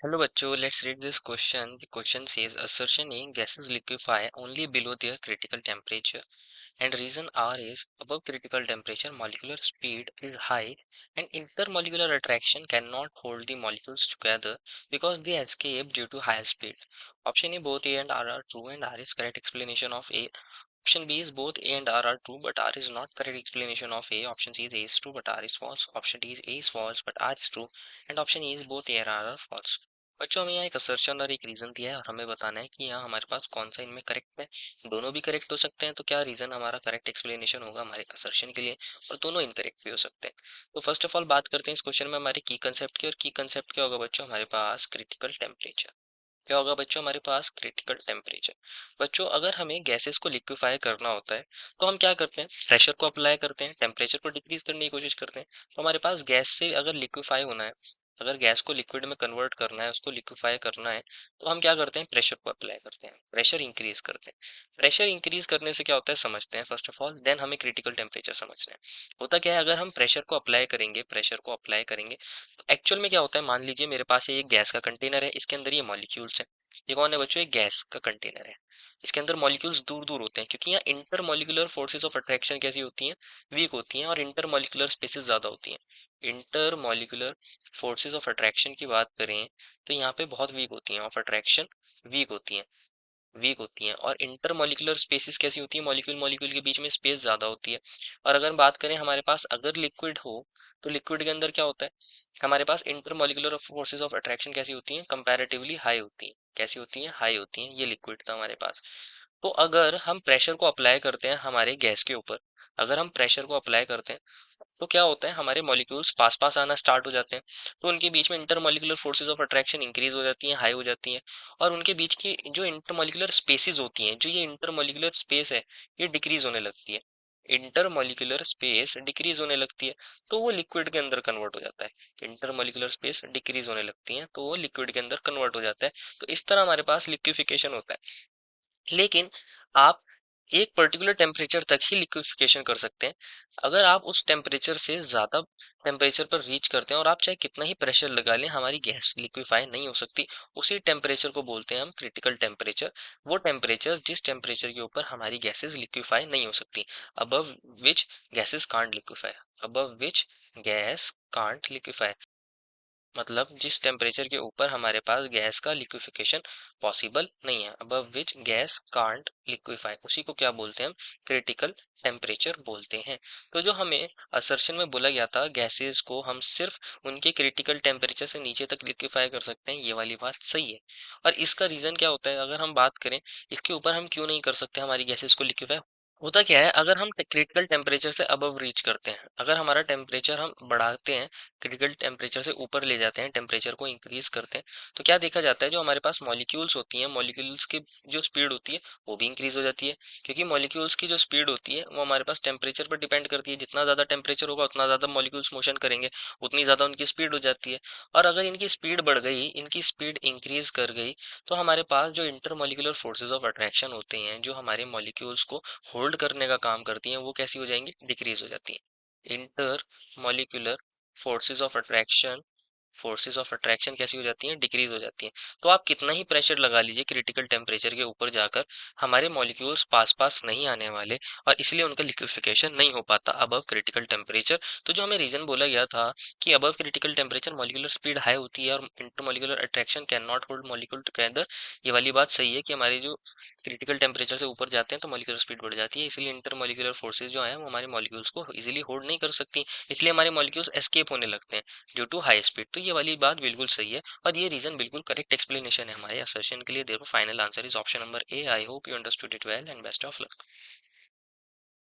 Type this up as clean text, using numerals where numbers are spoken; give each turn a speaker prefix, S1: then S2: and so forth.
S1: Hello bachcho, let's read this question. The question says assertion A gases liquefy only below their critical temperature and reason R is above critical temperature molecular speed is high and intermolecular attraction cannot hold the molecules together because they escape due to higher speed. Option A both A and R are true and R is correct explanation of A. Option B is both A and R are true but R is not correct explanation of A. Option C is A is true but R is false. Option D is A is false but R is true and option E is both A and R are false. बच्चों हमें यहाँ एक assertion और एक reason दिया है और हमें बताना है कि यहाँ हमारे पास कौन सा इनमें करेक्ट है। दोनों भी करेक्ट हो सकते हैं तो क्या रीजन हमारा करेक्ट एक्सप्लेनेशन होगा हमारे असर्शन के लिए, और दोनों इनकरेक्ट भी हो सकते हैं। तो फर्स्ट ऑफ ऑल बात करते हैं इस क्वेश्चन में हमारे की कंसेप्ट की, और की कंसेप्ट क्या होगा बच्चों, हमारे पास क्रिटिकल टेम्परेचर। क्या होगा बच्चों हमारे पास क्रिटिकल टेम्परेचर। बच्चों अगर हमें गैसेस को लिक्विफाई करना होता है तो हम क्या करते हैं, प्रेशर को अप्लाई करते हैं, टेम्परेचर को डिक्रीज करने की कोशिश करते हैं। तो हमारे पास गैस से अगर लिक्विफाई होना है, अगर गैस को लिक्विड में कन्वर्ट करना है, उसको लिक्विफाई करना है, तो हम क्या करते हैं, प्रेशर को अप्लाई करते हैं, प्रेशर इंक्रीज करते हैं। प्रेशर इंक्रीज करने से क्या होता है समझते हैं फर्स्ट ऑफ ऑल, देन हमें क्रिटिकल टेम्परेचर समझना है। होता क्या है, अगर हम प्रेशर को अप्लाई करेंगे, प्रेशर को अप्लाई करेंगे तो एक्चुअल में क्या होता है, मान लीजिए मेरे पास ये एक गैस का कंटेनर है, इसके अंदर ये मॉलिक्यूल्स है। ये कौन है बच्चों, एक गैस का कंटेनर है। इसके अंदर मॉलिक्यूल्स दूर दूर होते हैं क्योंकि यहाँ inter molecular forces of attraction कैसी होती हैं, वीक होती हैं, और इंटर मॉलिक्यूलर स्पेसेस ज्यादा होती हैं। Inter molecular forces of attraction की बात करें तो यहाँ पे बहुत वीक होती हैं, ऑफ अट्रैक्शन वीक होती हैं, वीक होती हैं। और इंटर मॉलिक्यूलर स्पेसिस कैसी होती है, मॉलिक्यूल मॉलिक्यूल के बीच में स्पेस ज्यादा होती है। और अगर बात करें हमारे पास अगर लिक्विड हो तो लिक्विड के अंदर क्या होता है, हमारे पास intermolecular forces of attraction कैसी होती हैं, कंपैरेटिवली हाई होती हैं। कैसी होती हैं, हाई होती हैं। ये लिक्विड था हमारे पास। तो अगर हम प्रेशर को अप्लाई करते हैं हमारे गैस के ऊपर, अगर हम प्रेशर को अप्लाई करते हैं तो क्या होता है, हमारे मॉलिक्यूल्स पास पास आना स्टार्ट हो जाते हैं। तो उनके बीच में intermolecular forces of attraction increase हो जाती हैं, हाई हो जाती हैं। और उनके बीच की जो इंटरमॉलिक्यूलर स्पेसेस होती हैं, जो ये इंटरमॉलिक्यूलर स्पेस है, ये डिक्रीज होने लगती है। इंटरमॉलिक्यूलर स्पेस डिक्रीज होने लगती है तो वो लिक्विड के अंदर कन्वर्ट हो जाता है। इंटरमॉलिक्यूलर स्पेस डिक्रीज होने लगती है तो वो लिक्विड के अंदर कन्वर्ट हो जाता है। तो इस तरह हमारे पास लिक्विफिकेशन होता है। लेकिन आप एक पर्टिकुलर टेम्परेचर तक ही लिक्विफिकेशन कर सकते हैं। अगर आप उस टेम्परेचर से ज़्यादा टेम्परेचर पर रीच करते हैं और आप चाहे कितना ही प्रेशर लगा लें, हमारी गैस लिक्विफाई नहीं हो सकती। उसी टेम्परेचर को बोलते हैं हम क्रिटिकल टेम्परेचर। वो टेम्परेचर जिस टेम्परेचर के ऊपर हमारी गैसेस लिक्विफाई नहीं हो सकती, above which gases can't liquefy, above which gas can't liquefy, मतलब जिस टेम्परेचर के ऊपर हमारे पास गैस का लिक्विफिकेशन पॉसिबल नहीं है, above which gas can't liquefy, उसी को क्या बोलते हैं हम, क्रिटिकल टेम्परेचर बोलते हैं। तो जो हमें असर्शन में बोला गया था गैसेस को हम सिर्फ उनके क्रिटिकल टेम्परेचर से नीचे तक लिक्विफाई कर सकते हैं, ये वाली बात सही है। और इसका रीजन क्या होता है, अगर हम बात करें इसके ऊपर हम क्यों नहीं कर सकते हमारी गैसेस को लिक्विफाई। होता क्या है, अगर हम क्रिटिकल टेम्परेचर से अबव रीच करते हैं, अगर हमारा टेम्परेचर हम बढ़ाते हैं, क्रिटिकल टेम्परेचर से ऊपर ले जाते हैं, टेम्परेचर को इंक्रीज करते हैं, तो क्या देखा जाता है, जो हमारे पास मॉलिक्यूल्स होती हैं, मॉलिक्यूल्स की जो स्पीड होती है वो भी इंक्रीज हो जाती है। क्योंकि मॉलिक्यूल्स की जो स्पीड होती है वो हमारे पास टेम्परेचर पर डिपेंड करती है। जितना ज्यादा टेम्परेचर होगा उतना ज्यादा मॉलिक्यूल्स मोशन करेंगे, उतनी ज्यादा उनकी स्पीड हो जाती है। और अगर इनकी स्पीड बढ़ गई, इनकी स्पीड इंक्रीज कर गई, तो हमारे पास जो इंटरमॉलिक्यूलर फोर्सेज ऑफ अट्रैक्शन होते हैं, जो हमारे मॉलिक्यूल्स को होल्ड करने का काम करती हैं, वो कैसी हो जाएंगी, डिक्रीज हो जाती है। Inter molecular forces of attraction, forces of attraction कैसी हो जाती हैं, डिक्रीज हो जाती हैं। तो आप कितना ही प्रेशर लगा लीजिए क्रिटिकल टेम्परेचर के ऊपर जाकर, हमारे मॉलिक्यूल्स पास पास नहीं आने वाले, और इसलिए उनका लिक्विफिकेशन नहीं हो पाता अबव क्रिटिकल टेम्परेचर। तो जो हमें रीजन बोला गया था कि above critical temperature molecular speed high होती है और intermolecular attraction can not hold molecule together, ये वाली बात सही है कि हमारी जो क्रिटिकल टेम्परेचर से ऊपर जाते हैं तो मॉलिक्यूलर स्पीड बढ़ जाती है, इसलिए इंटरमॉलिक्यूलर फोर्सेज जो है वो हमारे मॉलिक्यूल्स को इजीली होल्ड नहीं कर सकती, इसलिए हमारे मॉलिक्यूल्स एस्केप होने लगते हैं ड्यू टू हाई स्पीड। तो ये वाली बात बिल्कुल सही है और ये रीजन बिल्कुल करेक्ट एक्सप्लेनेशन है हमारे असर्शन के लिए। देखो final answer is option number A. I hope you understood it well and best of luck.